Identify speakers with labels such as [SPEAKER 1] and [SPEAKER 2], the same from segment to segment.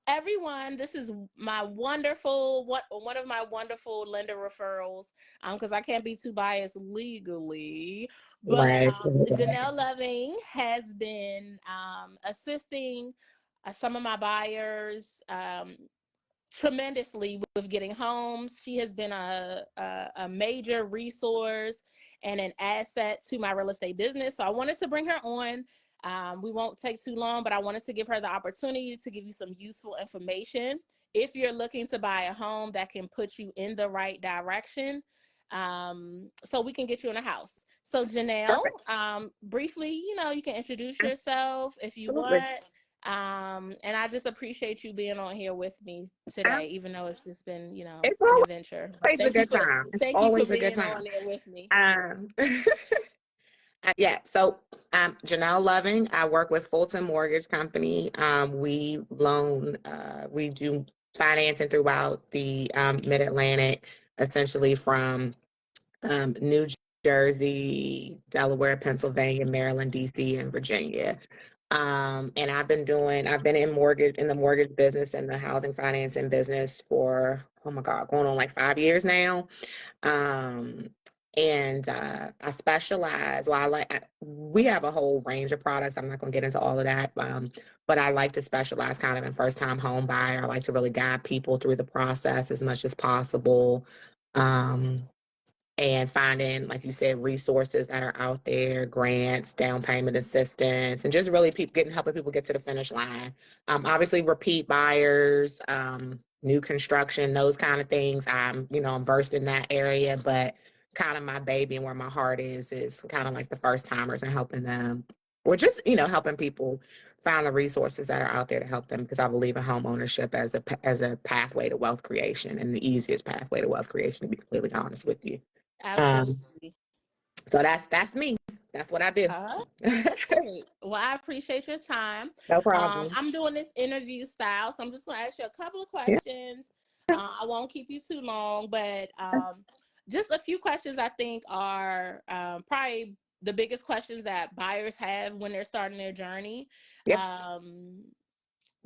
[SPEAKER 1] everyone, this is my wonderful one of my wonderful lender referrals. Because I can't be too biased legally, but
[SPEAKER 2] Right.
[SPEAKER 1] Janelle Loving has been assisting some of my buyers tremendously with getting homes. She has been a major resource and an asset to my real estate business. So I wanted to bring her on. We won't take too long, but I wanted to give her the opportunity to give you some useful information. If you're looking to buy a home that can put you in the right direction, so we can get you in a house. So Janelle,
[SPEAKER 2] Perfect.
[SPEAKER 1] briefly, you can introduce yourself if you
[SPEAKER 2] Absolutely.
[SPEAKER 1] want. And I just appreciate you being on here with me today, even though it's just been,
[SPEAKER 2] It's
[SPEAKER 1] an adventure. But
[SPEAKER 2] always a good time. It's
[SPEAKER 1] thank you for
[SPEAKER 2] always a good
[SPEAKER 1] being
[SPEAKER 2] time.
[SPEAKER 1] on there with me.
[SPEAKER 2] Um, yeah, so Janelle Loving. I work with Fulton Mortgage Company. We do financing throughout the Mid-Atlantic, essentially from New Jersey, Delaware, Pennsylvania, Maryland, DC, and Virginia. And I've been in the mortgage business and the housing financing business for, oh my God, going on like 5 years now. Um, and I specialize, we have a whole range of products. I'm not going to get into all of that. But I like to specialize kind of in first time home buyer. I like to really guide people through the process as much as possible. Um, and finding, like you said, resources that are out there, grants, down payment assistance, and just really helping people get to the finish line. Obviously, repeat buyers, new construction, those kind of things. I'm versed in that area, but kind of my baby and where my heart is kind of like the first timers and helping them, or just helping people find the resources that are out there to help them, because I believe in home ownership as a pathway to wealth creation, and the easiest pathway to wealth creation, to be completely honest with you. Um,
[SPEAKER 1] Absolutely.
[SPEAKER 2] so that's me. That's what I do.
[SPEAKER 1] All right. Well, I appreciate your time.
[SPEAKER 2] No problem.
[SPEAKER 1] I'm doing this interview style, so I'm just going to ask you a couple of
[SPEAKER 2] Yeah.
[SPEAKER 1] questions. I won't keep you too long, but just a few questions I think are probably the biggest questions that buyers have when they're starting their journey.
[SPEAKER 2] Yep.
[SPEAKER 1] Um,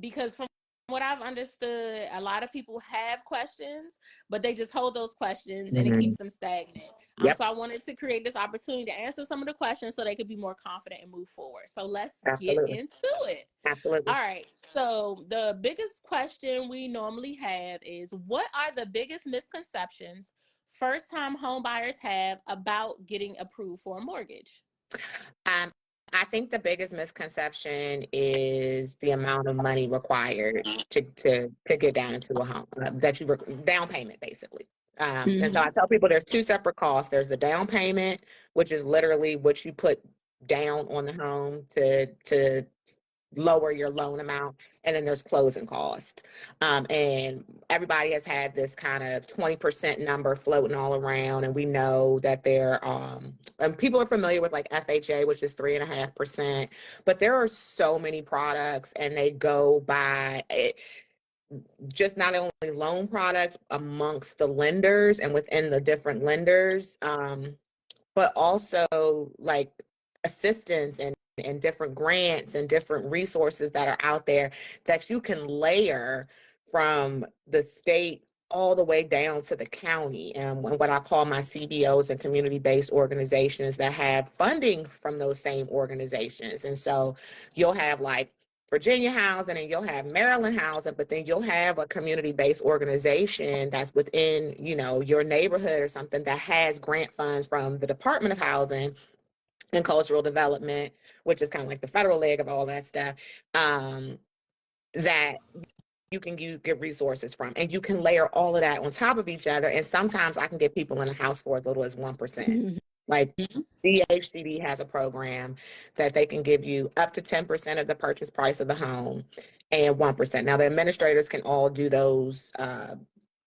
[SPEAKER 1] because from what I've understood, a lot of people have questions, but they just hold those questions and it keeps
[SPEAKER 2] Mhm.
[SPEAKER 1] them stagnant.
[SPEAKER 2] Yep.
[SPEAKER 1] So I wanted to create this opportunity to answer some of the questions so they could be more confident and move forward. So let's get
[SPEAKER 2] Absolutely.
[SPEAKER 1] into it. All
[SPEAKER 2] Absolutely.
[SPEAKER 1] right. So the biggest question we normally have is, what are the biggest misconceptions first time home buyers have about getting approved for a mortgage?
[SPEAKER 2] I think the biggest misconception is the amount of money required to get down into a home, down payment basically. And so I tell people there's two separate costs. There's the down payment, which is literally what you put down on the home to lower your loan amount, and then there's closing cost. And everybody has had this kind of 20% number floating all around, and we know that and people are familiar with like FHA, which is 3.5%, but there are so many products, and they go by it, just not only loan products amongst the lenders and within the different lenders, but also like assistance and different grants and different resources that are out there that you can layer from the state all the way down to the county, and what I call my CBOs and community-based organizations that have funding from those same organizations. And so you'll have like Virginia housing and you'll have Maryland housing, but then you'll have a community-based organization that's within, your neighborhood or something that has grant funds from the Department of Housing and Cultural Development, which is kind of like the federal leg of all that stuff, that you can get resources from, and you can layer all of that on top of each other. And sometimes I can get people in a house for as little as 1%. Like DHCD has a program that they can give you up to 10% of the purchase price of the home and 1%. Now the administrators can all do those.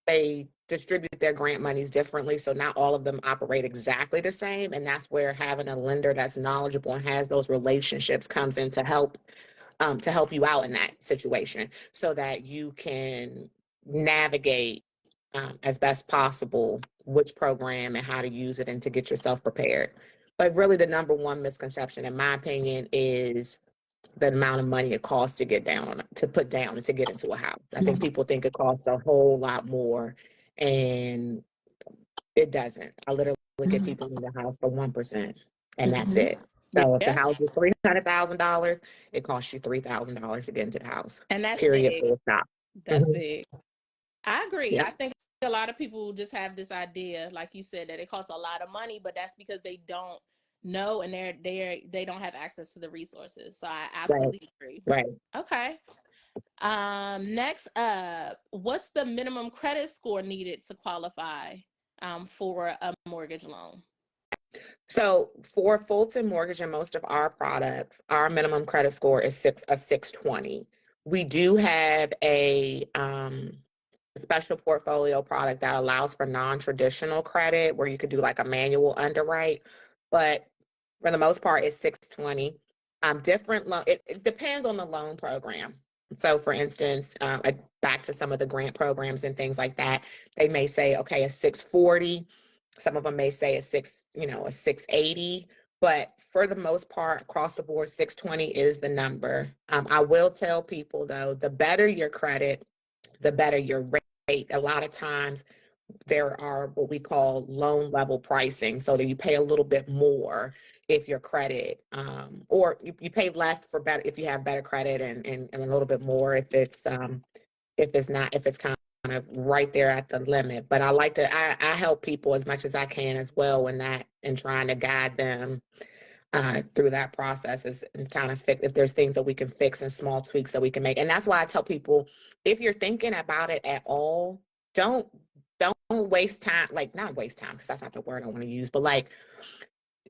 [SPEAKER 2] They distribute their grant monies differently, so not all of them operate exactly the same. And that's where having a lender that's knowledgeable and has those relationships comes in to help you out in that situation, so that you can navigate as best possible which program and how to use it and to get yourself prepared. But really, the number one misconception, in my opinion, is the amount of money it costs to get down to put down and to get into a house. I think people think it costs a whole lot more, and it doesn't. I literally get people in the house for 1%, and that's it. So if the
[SPEAKER 1] Yeah.
[SPEAKER 2] house is $300,000, it costs you $3,000 to get into the house.
[SPEAKER 1] And that's
[SPEAKER 2] Period.
[SPEAKER 1] big.
[SPEAKER 2] Full stop.
[SPEAKER 1] That's big. I agree.
[SPEAKER 2] Yeah.
[SPEAKER 1] I think a lot of people just have this idea, like you said, that it costs a lot of money, but that's because they don't know and they don't have access to the resources. So I
[SPEAKER 2] Right.
[SPEAKER 1] absolutely agree.
[SPEAKER 2] Right.
[SPEAKER 1] Okay. Next up, what's the minimum credit score needed to qualify for a mortgage loan?
[SPEAKER 2] So for Fulton Mortgage and most of our products, our minimum credit score is 620. We do have a special portfolio product that allows for non-traditional credit where you could do like a manual underwrite, but for the most part, it's 620. Different loan. It depends on the loan program. So, for instance, back to some of the grant programs and things like that, they may say, okay, a 640. Some of them may say a 680. But for the most part, across the board, 620 is the number. I will tell people though, the better your credit, the better your rate. A lot of times there are what we call loan level pricing, so that you pay a little bit more if your credit, or you pay less for better if you have better credit, and a little bit more if it's kind of right there at the limit. But I help people as much as I can as well in that, and trying to guide them through that process and kind of fix if there's things that we can fix and small tweaks that we can make. And that's why I tell people, if you're thinking about it at all, don't don't waste time. Like, not waste time, because that's not the word I want to use, but like,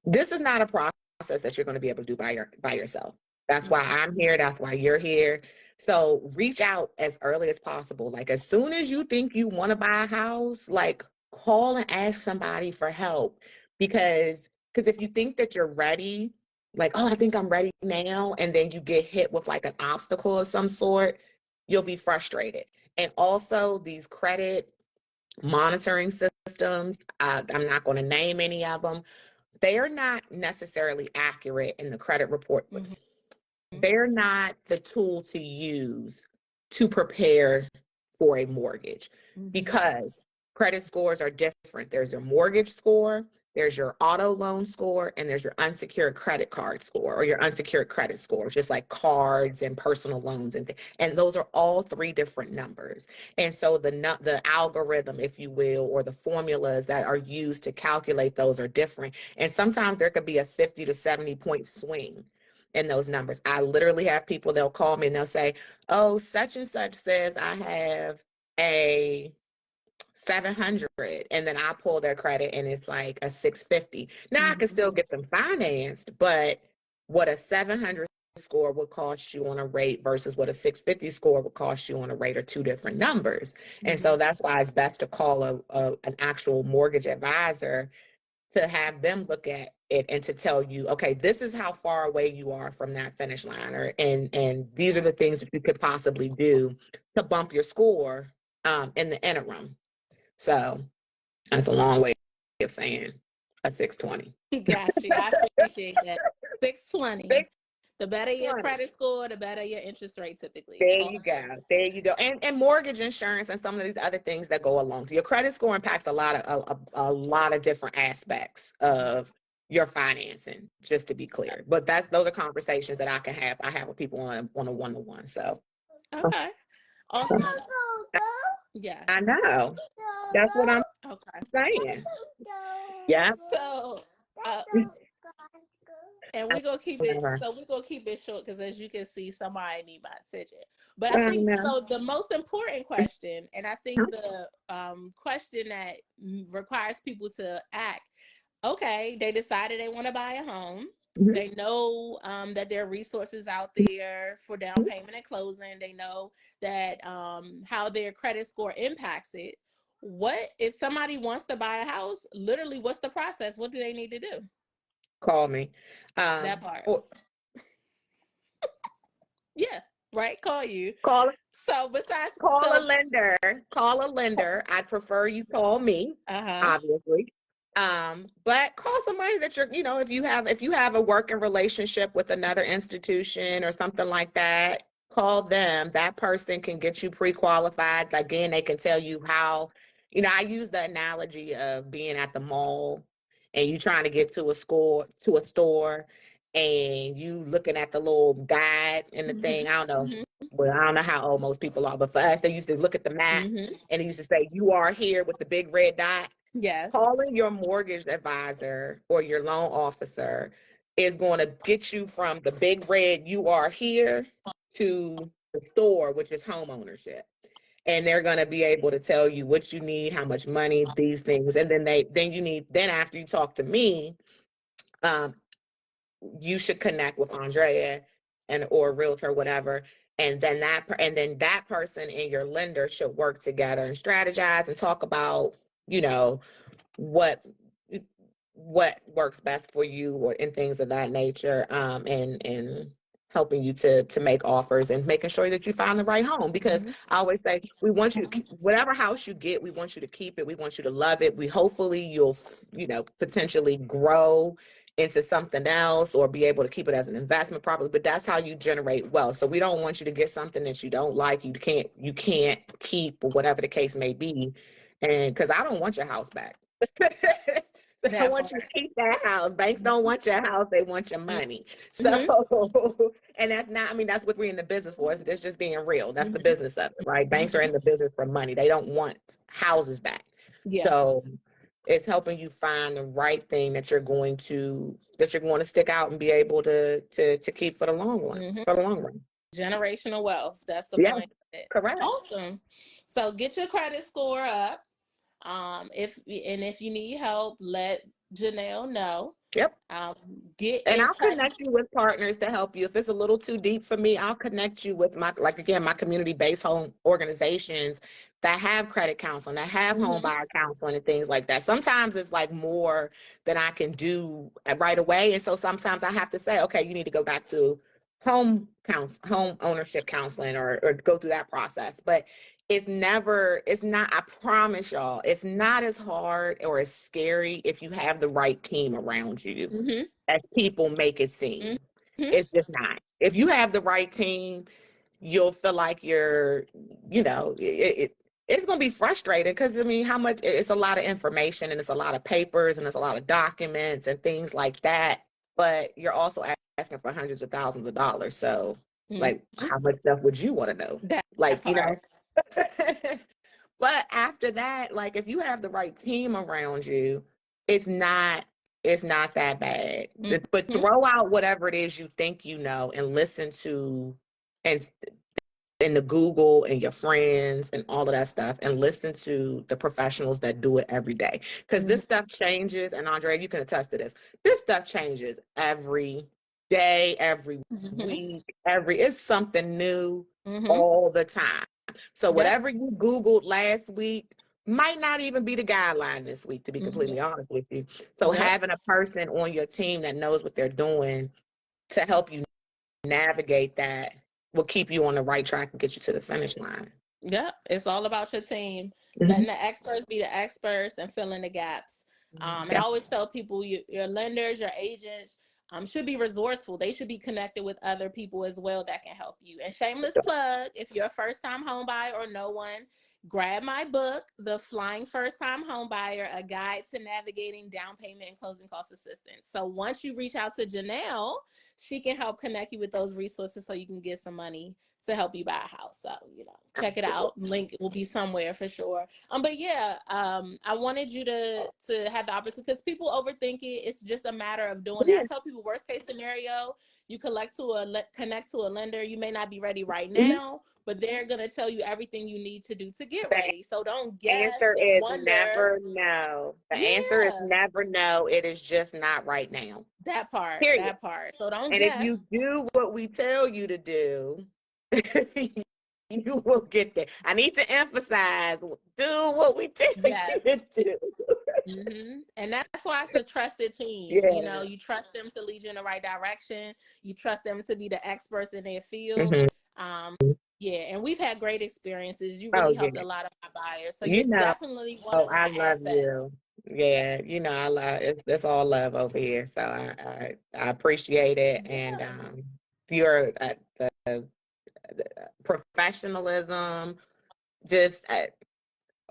[SPEAKER 2] this is not a process that you're going to be able to do by yourself. That's why I'm here. That's why you're here. So reach out as early as possible. Like, as soon as you think you want to buy a house, like, call and ask somebody for help. Because if you think that you're ready, like, oh, I think I'm ready now, and then you get hit with like an obstacle of some sort, you'll be frustrated. And also these credit monitoring systems, I'm not going to name any of them, they are not necessarily accurate in the credit report.
[SPEAKER 1] Mm-hmm.
[SPEAKER 2] They're not the tool to use to prepare for a mortgage, because credit scores are different. There's your mortgage score, there's your auto loan score, and there's your unsecured credit card score, or your unsecured credit score, just like cards and personal loans and those are all three different numbers. And so the algorithm, if you will, or the formulas that are used to calculate those are different. And sometimes there could be a 50 to 70 point swing in those numbers. I literally have people, they'll call me and they'll say, oh, such and such says I have a 700, and then I pull their credit and it's like a 650. Now I can still get them financed, but what a 700 score would cost you on a rate versus what a 650 score would cost you on a rate are two different numbers. And so that's why it's best to call an actual mortgage advisor, to have them look at it and to tell you, okay, this is how far away you are from that finish line, and these are the things that you could possibly do to bump your score in the interim. So that's a long way of saying a 620.
[SPEAKER 1] Got you. I appreciate that. 620. The better your
[SPEAKER 2] 620.
[SPEAKER 1] credit score, the better your interest rate typically.
[SPEAKER 2] There you go. There you go. And mortgage insurance and some of these other things that go along. So your credit score impacts a lot of different aspects of your financing, just to be clear. But those are conversations that I can have. I have with people on a one-to-one. So
[SPEAKER 1] Okay. Awesome. Yes.
[SPEAKER 2] I know. That's what I'm
[SPEAKER 1] Okay.
[SPEAKER 2] saying. Yeah.
[SPEAKER 1] So, uh, and we're gonna keep it. So we're gonna keep it short because, as you can see, somebody need my attention. But I
[SPEAKER 2] I
[SPEAKER 1] think
[SPEAKER 2] know.
[SPEAKER 1] so. The most important question, and I think the question that requires people to act. Okay, they decided they want to buy a home.
[SPEAKER 2] Mhm.
[SPEAKER 1] They know that there are resources out there for down payment and closing. They know that how their credit score impacts it. What if somebody wants to buy a house? Literally, what's the process? What do they need to do?
[SPEAKER 2] Call me.
[SPEAKER 1] That part.
[SPEAKER 2] Or
[SPEAKER 1] Yeah, right. Call you.
[SPEAKER 2] call
[SPEAKER 1] So besides,
[SPEAKER 2] call a
[SPEAKER 1] so
[SPEAKER 2] lender. Call a lender. I'd prefer you call me,
[SPEAKER 1] uh huh.
[SPEAKER 2] obviously. But call somebody that you're, if you have a working relationship with another institution or something like that, call them. That person can get you pre-qualified. Again, they can tell you how, I use the analogy of being at the mall and you trying to get to a store and you looking at the little guide and the thing. I don't know.
[SPEAKER 1] Mm-hmm.
[SPEAKER 2] Well, I don't know how old most people are, but for us, they used to look at the map
[SPEAKER 1] Mm-hmm.
[SPEAKER 2] and it used to say, "You are here," with the big red dot.
[SPEAKER 1] Yes.
[SPEAKER 2] Calling your mortgage advisor or your loan officer is going to get you from the big red "you are here" to the store, which is home ownership. And they're going to be able to tell you what you need, how much money, these things. And then after you talk to me, um, you should connect with Andrea and or a realtor, whatever. And then that person and your lender should work together and strategize and talk about, you know, what what works best for you or and things of that nature, and helping you to make offers and making sure that you find the right home, because
[SPEAKER 1] Mm-hmm.
[SPEAKER 2] I always say we want you to whatever house you get, we want you to keep it, we want you to love it, we hopefully you'll potentially grow into something else or be able to keep it as an investment property, but that's how you generate wealth. So we don't want you to get something that you don't like, you can't keep, or whatever the case may be. And because I don't want your house back. So I
[SPEAKER 1] That
[SPEAKER 2] want
[SPEAKER 1] part.
[SPEAKER 2] you to keep that house. Banks don't want your house, they want your money.
[SPEAKER 1] Mm-hmm.
[SPEAKER 2] So, and that's not, I mean, that's what we're in the business for. It's just being real. That's the
[SPEAKER 1] Mm-hmm.
[SPEAKER 2] business of it, right? Banks are in the business for money. They don't want houses back.
[SPEAKER 1] Yeah.
[SPEAKER 2] So it's helping you find the right thing that you're going to stick out and be able to keep for the long run.
[SPEAKER 1] Mm-hmm.
[SPEAKER 2] For the long run.
[SPEAKER 1] Generational wealth. That's the
[SPEAKER 2] Yeah,
[SPEAKER 1] point of it.
[SPEAKER 2] correct.
[SPEAKER 1] Awesome. So get your credit score up. If you need help, let Janelle know.
[SPEAKER 2] Yep.
[SPEAKER 1] Get
[SPEAKER 2] And
[SPEAKER 1] in
[SPEAKER 2] I'll
[SPEAKER 1] touch.
[SPEAKER 2] connect you with partners to help you. If it's a little too deep for me, I'll connect you with my community-based home organizations that have credit counseling, that have home
[SPEAKER 1] Mm-hmm.
[SPEAKER 2] buyer counseling and things like that. Sometimes it's like more than I can do right away. And so sometimes I have to say, okay, you need to go back to home ownership counseling, or go through that process. But it's not, I promise y'all, it's not as hard or as scary if you have the right team around you
[SPEAKER 1] Mm-hmm.
[SPEAKER 2] as people make it seem.
[SPEAKER 1] Mm-hmm.
[SPEAKER 2] It's just not. If you have the right team, you'll feel like it's going to be frustrating, because I mean, how much it's a lot of information and it's a lot of papers and it's a lot of documents and things like that. But you're also asking for hundreds of thousands of dollars. So, like,
[SPEAKER 1] Mm-hmm.
[SPEAKER 2] how much stuff would you want to know?
[SPEAKER 1] That
[SPEAKER 2] Like,
[SPEAKER 1] part.
[SPEAKER 2] But after that, like, if you have the right team around you, it's not it's not that bad. But
[SPEAKER 1] Mm-hmm.
[SPEAKER 2] throw out whatever it is you think you know and listen to and in the Google and your friends and all of that stuff, and listen to the professionals that do it every day. Because
[SPEAKER 1] Mm-hmm.
[SPEAKER 2] this stuff changes, and Andrea, you can attest to this. This stuff changes every day, every
[SPEAKER 1] Mm-hmm.
[SPEAKER 2] week, it's something new
[SPEAKER 1] Mm-hmm.
[SPEAKER 2] all the time. So
[SPEAKER 1] Yep.
[SPEAKER 2] whatever you Googled last week might not even be the guideline this week, to be
[SPEAKER 1] Mm-hmm.
[SPEAKER 2] completely honest with you. So
[SPEAKER 1] Yep.
[SPEAKER 2] having a person on your team that knows what they're doing to help you navigate that will keep you on the right track and get you to the finish line.
[SPEAKER 1] Yep. It's all about your team. Letting
[SPEAKER 2] Mhm.
[SPEAKER 1] the experts be the experts and filling the gaps. And I
[SPEAKER 2] Yeah.
[SPEAKER 1] always tell people, your lenders, your agents, should be resourceful. They should be connected with other people as well that can help you. And shameless plug, if you're a first time home buyer or no one, grab my book, The Flying First Time Home Buyer, A Guide to Navigating Down Payment and Closing Cost Assistance. So once you reach out to Janelle, she can help connect you with those resources so you can get some money to help you buy a house. So, check it out. Link will be somewhere for sure. But yeah, I wanted you to have the opportunity, because people overthink it. It's just a matter of doing it. I tell people, worst case scenario, you connect to a lender. You may not be ready right
[SPEAKER 2] Mhm.
[SPEAKER 1] now, but they're gonna tell you everything you need to do to get
[SPEAKER 2] The
[SPEAKER 1] ready. So don't guess
[SPEAKER 2] answer
[SPEAKER 1] and
[SPEAKER 2] is
[SPEAKER 1] wonder.
[SPEAKER 2] never no. The answer is
[SPEAKER 1] Yeah,
[SPEAKER 2] never no. It is just not right now.
[SPEAKER 1] that part,
[SPEAKER 2] Period.
[SPEAKER 1] that part. So don't
[SPEAKER 2] And if
[SPEAKER 1] guess.
[SPEAKER 2] you do what we tell you to do, you will get there. I need to emphasize, do what we tell you
[SPEAKER 1] Yes.
[SPEAKER 2] to do.
[SPEAKER 1] And that's why it's a trusted team.
[SPEAKER 2] Yeah.
[SPEAKER 1] You trust them to lead you in the right direction. You trust them to be the experts in their field.
[SPEAKER 2] Hmm.
[SPEAKER 1] Um, yeah, and we've had great experiences. You really
[SPEAKER 2] Oh
[SPEAKER 1] helped
[SPEAKER 2] yeah.
[SPEAKER 1] a lot of my buyers, so you're
[SPEAKER 2] You know,
[SPEAKER 1] definitely one of
[SPEAKER 2] I
[SPEAKER 1] my
[SPEAKER 2] love
[SPEAKER 1] assets.
[SPEAKER 2] you. Yeah, I love it's all love over here. So I appreciate it. And
[SPEAKER 1] Yeah.
[SPEAKER 2] your the professionalism, just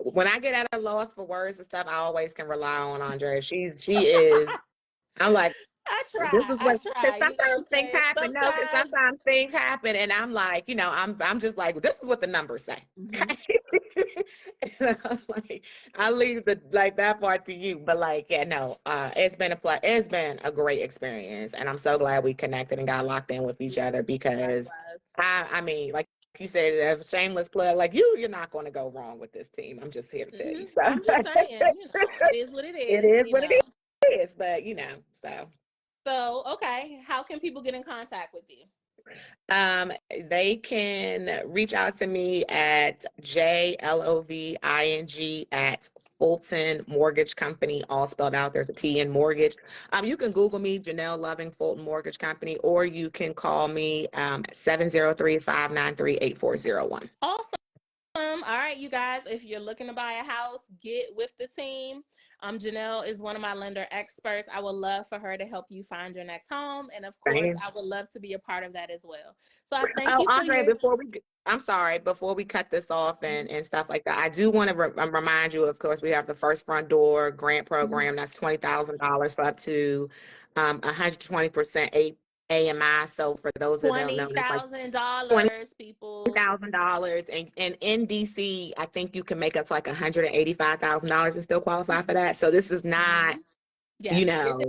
[SPEAKER 2] when I get at a loss for words and stuff, I always can rely on Andrea. She is. I'm like, this is
[SPEAKER 1] I
[SPEAKER 2] what, because
[SPEAKER 1] try, you know what
[SPEAKER 2] sometimes
[SPEAKER 1] I'm
[SPEAKER 2] things
[SPEAKER 1] saying?
[SPEAKER 2] happen. No, because
[SPEAKER 1] Sometimes.
[SPEAKER 2] sometimes things happen, and I'm like, I'm just like, this is what the numbers say.
[SPEAKER 1] Mhm.
[SPEAKER 2] Okay. And I'm like, I leave that part to you. But like, yeah, no, it's been a great experience, and I'm so glad we connected and got locked in with each other because
[SPEAKER 1] Likewise.
[SPEAKER 2] I mean, like you said, as a shameless plug, like you're not going to go wrong with this team. I'm just here to tell you. So
[SPEAKER 1] I'm just saying, it is what it
[SPEAKER 2] it
[SPEAKER 1] is,
[SPEAKER 2] is what it is, but so.
[SPEAKER 1] So, okay, how can people get in contact with you?
[SPEAKER 2] They can reach out to me at JLOVING at Fulton Mortgage Company, all spelled out. There's a T in mortgage. You can Google me, Janelle Loving Fulton Mortgage Company, or you can call me at 703-593-8401.
[SPEAKER 1] Awesome. All right, you guys, if you're looking to buy a house, get with the team. Janelle is one of my lender experts. I would love for her to help you find your next home. And of course, I would love to be a part of that as well. So I thank
[SPEAKER 2] Oh,
[SPEAKER 1] you for
[SPEAKER 2] Andre,
[SPEAKER 1] your.
[SPEAKER 2] I'm sorry, before we cut this off and stuff like that, I do want to remind you, of course, we have the First Front Door grant program. That's $20,000 for up to 120% AMI. So for those that don't know, that's like
[SPEAKER 1] $20,000, people.
[SPEAKER 2] $20,000. And in DC, I think you can make up to like $185,000 and still qualify for that. So this is not, you
[SPEAKER 1] Yes, get
[SPEAKER 2] know,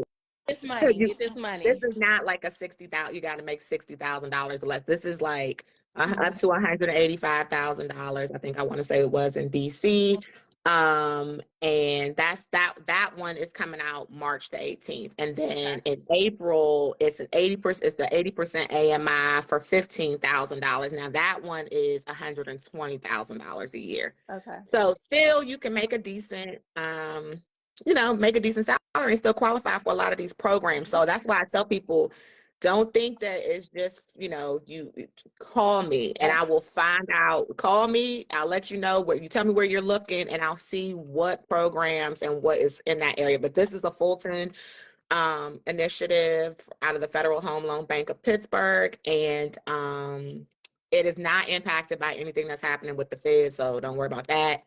[SPEAKER 1] this money.
[SPEAKER 2] you,
[SPEAKER 1] Get this
[SPEAKER 2] this
[SPEAKER 1] money.
[SPEAKER 2] is not like a 60,000. You got to make $60,000 or less. This is like up
[SPEAKER 1] Mhm.
[SPEAKER 2] to $185,000. I think I want to say it was in DC. And that one is coming out March the 18th. And
[SPEAKER 1] Okay.
[SPEAKER 2] then in April, it's an 80%, it's the 80% AMI for $15,000. Now that one is $120,000 a year.
[SPEAKER 1] Okay.
[SPEAKER 2] So still you can make a make a decent salary and still qualify for a lot of these programs. So that's why I tell people, don't think that it's just, you call me and I will
[SPEAKER 1] Yes.
[SPEAKER 2] find out. Call me, I'll let you know where you tell me where you're looking and I'll see what programs and what is in that area. But this is the Fulton initiative out of the Federal Home Loan Bank of Pittsburgh. And it is not impacted by anything that's happening with the Fed. So don't worry about that.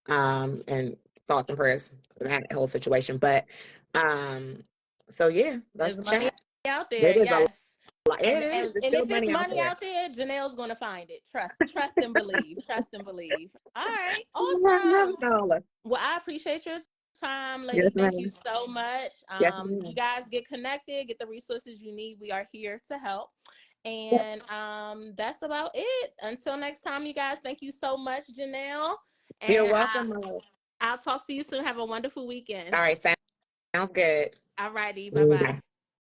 [SPEAKER 2] And thoughts and prayers for that whole situation. But um, so yeah, let's
[SPEAKER 1] There's money
[SPEAKER 2] chat.
[SPEAKER 1] out there.
[SPEAKER 2] It is a
[SPEAKER 1] Yes.
[SPEAKER 2] lot. It is. There's
[SPEAKER 1] And
[SPEAKER 2] still
[SPEAKER 1] if it's
[SPEAKER 2] money out
[SPEAKER 1] money
[SPEAKER 2] there.
[SPEAKER 1] out there, Janelle's gonna find it. Trust and believe. Trust and believe. All right, awesome.
[SPEAKER 2] Yes,
[SPEAKER 1] Well, I appreciate your time, lady. Thank you
[SPEAKER 2] ma'am.
[SPEAKER 1] so much.
[SPEAKER 2] Yes,
[SPEAKER 1] You
[SPEAKER 2] ma'am.
[SPEAKER 1] guys get connected, get the resources you need. We are here to help. And that's about it. Until next time, you guys. Thank you so much, Janelle.
[SPEAKER 2] You're
[SPEAKER 1] And
[SPEAKER 2] welcome.
[SPEAKER 1] I'll talk to you soon. Have a wonderful weekend.
[SPEAKER 2] All right, sounds good.
[SPEAKER 1] All righty. Bye
[SPEAKER 2] Bye.
[SPEAKER 1] bye.